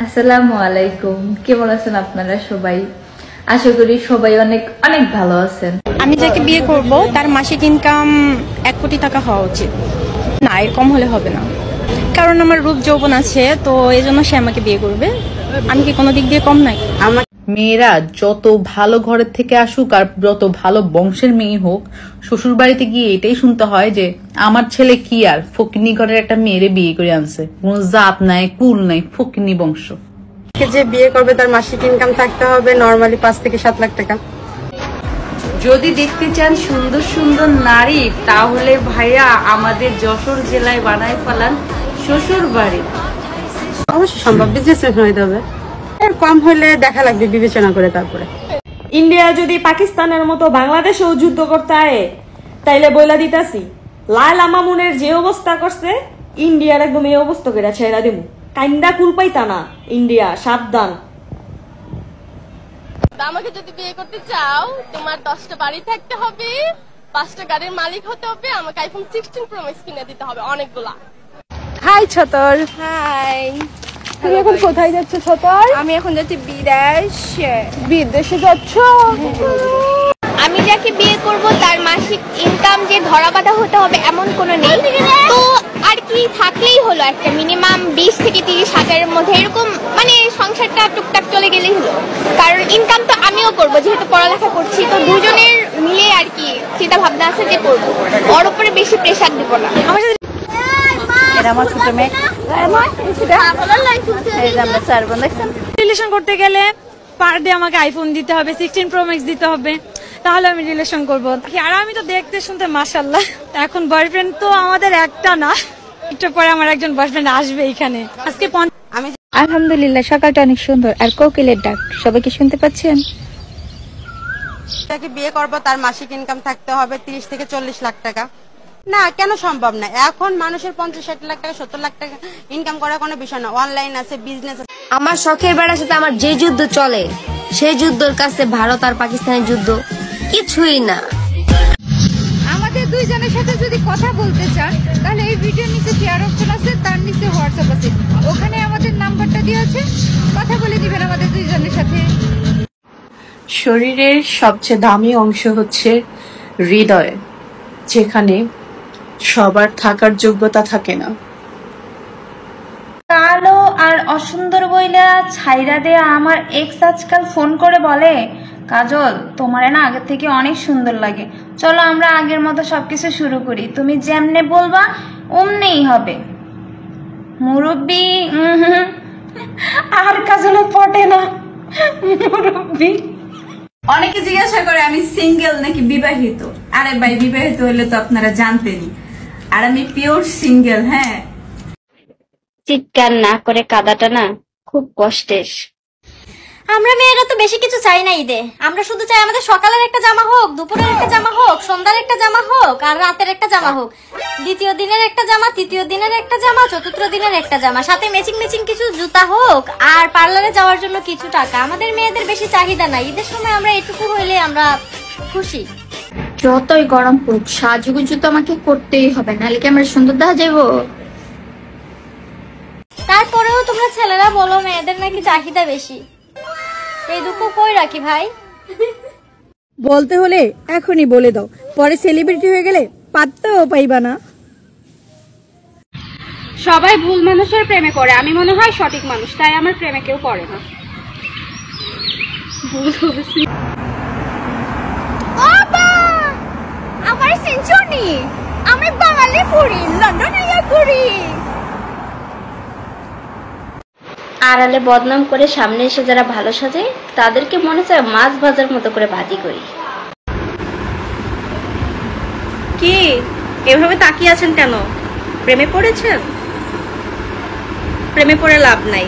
আসসালামু আলাইকুম, কেমন আছেন আপনারা সবাই? আশা করি সবাই অনেক অনেক ভালো আছেন। আমি যাকে বিয়ে করব তার মাসিক ইনকাম 1 কোটি টাকা হওয়া উচিত। না, এর কম হলে হবে না, কারণ আমার রূপ যৌবন আছে, তো এই জন্য সে আমাকে বিয়ে করবে। আমি কি কোনো দিক দিয়ে কম নাই? মেয়েরা যত ভালো ঘরের থেকে আসুক আর যত ভালো বংশের মেয়ে হোক, শ্বশুর বাড়িতে গিয়ে এটাই শুনতে হয় যে আমার ছেলে কি আর ফকিনি ঘরের একটা মেয়েরে বিয়ে করে আনছে, কোনো জাত নাই, কুল নাই, ফকিনি বংশ। যে বিয়ে করবে তার মাসিক ইনকাম থাকতে হবে নরমালি 5 থেকে 7 লাখ টাকা। যদি দেখতে চান সুন্দর সুন্দর নারী, তাহলে ভাইয়া আমাদের যশোর জেলায় বানায় ফেলান শ্বশুর বাড়ি। অবশ্যই সম্ভব, বিজনেসম্যান হয়ে যাবে। এর কম হলে দেখা লাগবে বিবেচনা করে। তারপরে ইন্ডিয়া যদি পাকিস্তানের মতো বাংলাদেশেও যুদ্ধ করতে হয়, তাইলে বইলা দিতাছি লায়লা মামুনের যে অবস্থা করছে, ইন্ডিয়ার একদম এই অবস্থা করে ছেড়া দেবো। কাইন্দা কুল পাইতা না ইন্ডিয়া, সাবধান। আমাকে যদি বিয়ে করতে চাও, তোমার 10টা বাড়ি থাকতে হবে, 5টা গাড়ির মালিক হতে হবে, আমাকে আইফোন 16 প্রো ম্যাক্স কিনে দিতে হবে, অনেকগুলা। হাই ছতর। হাই। তুমি এখন কোথায় যাচ্ছ ছতর? আমি এখন যাচ্ছি বিদেশে। বিদেশে যাচ্ছ? আমি যাকে বিয়ে করব তার মাসিক ইনকাম যে ধরা বাঁধা হতে হবে এমন কোনো নেই, তো আর কি থাকলেই হলো একটা মিনিমাম 20 থেকে 30 হাজারের মধ্যে, এরকম মানে সংসারটা টুকটাক চলে গেলেই হলো। কারণ ইনকাম তো আমিও করব, যেহেতু পড়ালেখা করছি, তো দুজনের মিলে আর কি চিন্তা ভাবনা আছে যে করবো, ওর উপরে বেশি প্রেশার দিব না। রিলেশন করতে গেলে পার ডে আমাকে আইফোন দিতে হবে, 16 প্রো ম্যাক্স দিতে হবে, তাহলে আমি রিলেশন করবো। আর আমি তো দেখতে শুনতে মাশাআল্লাহ। এখন বয়ফ্রেন্ড তো আমাদের একটা না, একটু পরে আমার একজন বয়ফ্রেন্ড আসবে এখানে। আজকে আমি আলহামদুলিল্লাহ, সকালটা অনেক সুন্দর আর কোকিলের ডাক সবাইকে শুনতে পাচ্ছেন। যাকে বিয়ে করব তার মাসিক ইনকাম থাকতে হবে 30 থেকে 40 লাখ টাকা। না, কেন সম্ভব না? এখন মানুষের 50-60 লাখ টাকা 70 লাখ টাকা ইনকাম করার কোনো বিষয় না। অনলাইন আছে, বিজনেস আছে। আমার শখের বেড়ার সাথে আমার যে যুদ্ধ চলে, সেই যুদ্ধের কাছে ভারত আর পাকিস্তানের যুদ্ধ কিছুই না। আমাদের দুইজনের সাথে যদি কথা বলতে চান, তাহলে এই ভিডিওর নিচে শেয়ার অপশন আছে, তার নিচে হোয়াটসঅ্যাপ আছে, ওখানে আমাদের নাম্বারটা দেওয়া আছে, কথা বলে দিবেন আমাদের দুইজনের সাথে। শরীরের সবচেয়ে দামি অংশ হচ্ছে হৃদয়, যেখানে সবার থাকার যোগ্যতা থাকে না। কালো আর অসুন্দর বইলা ছাইরা দেয়া আমার এক্স আজকাল ফোন করে বলে, কাজল তোমারে না আগের থেকে অনেক সুন্দর লাগে, চলো আমরা আগের মতো সবকিছু শুরু করি, তুমি যেমনে বলবা অমনেই হবে। মুরব্বি আর কাজলে পটে না মুরব্বি। অনেকে জিজ্ঞাসা করে আমি সিঙ্গেল নাকি বিবাহিত। আরে ভাই, বিবাহিত হলে তো আপনারা জানতেনই, আর আমি পিওর সিঙ্গেল। হ্যাঁ, চিৎকার না করে কাদাটা না খুব কষ্টের। আমরা মেয়েরা তো বেশি কিছু চাই না ঈদে, আমরা শুধু চাই আমাদের সকালের একটা জামা হোক, দুপুরের একটা জামা হোক, সন্ধ্যার একটা জামা হোক, আর রাতের একটা জামা হোক, দ্বিতীয় দিনের একটা জামা, তৃতীয় দিনের একটা জামা, চতুর্থ দিনের একটা জামা, সাথে ম্যাচিং ম্যাচিং কিছু জুতা হোক, আর পার্লারে যাওয়ার জন্য কিছু টাকা। আমাদের মেয়েদের বেশি চাহিদা নাই, ঈদের সময় আমরা এটুকু হইলে আমরা খুশি। যতই গরম পড়ুক, সাজুগুজু তো আমাকে করতেই হবে, নাহলে কি আমরা সুন্দর দেখা যাবো? তারপরেও তোমরা ছেলেরা বলো মেয়েদের নাকি চাহিদা বেশি, এই দুঃখ কই রাখি ভাই? বলতে হলে এখনই বলে দাও, পরে সেলিব্রিটি হয়ে গেলে পাত্তাও পাইবা না। সবাই ভুল মানুষের প্রেমে পড়ে, আমি মনে হয় সঠিক মানুষ, তাই আমার প্রেমে কেউ পড়ে না। আমার সেঞ্চুরি, আমি বাঙালি ফুরি, লন্ডনে করি। আড়ালে বদনাম করে সামনে এসে যারা ভালো সাজে, তাদেরকে মনে চায় মাছ ভাজার মতো করে ভাজি করি। কি এভাবে তাকিয়ে আছেন কেন? প্রেমে পড়েছেন? প্রেমে পড়ে লাভ নাই।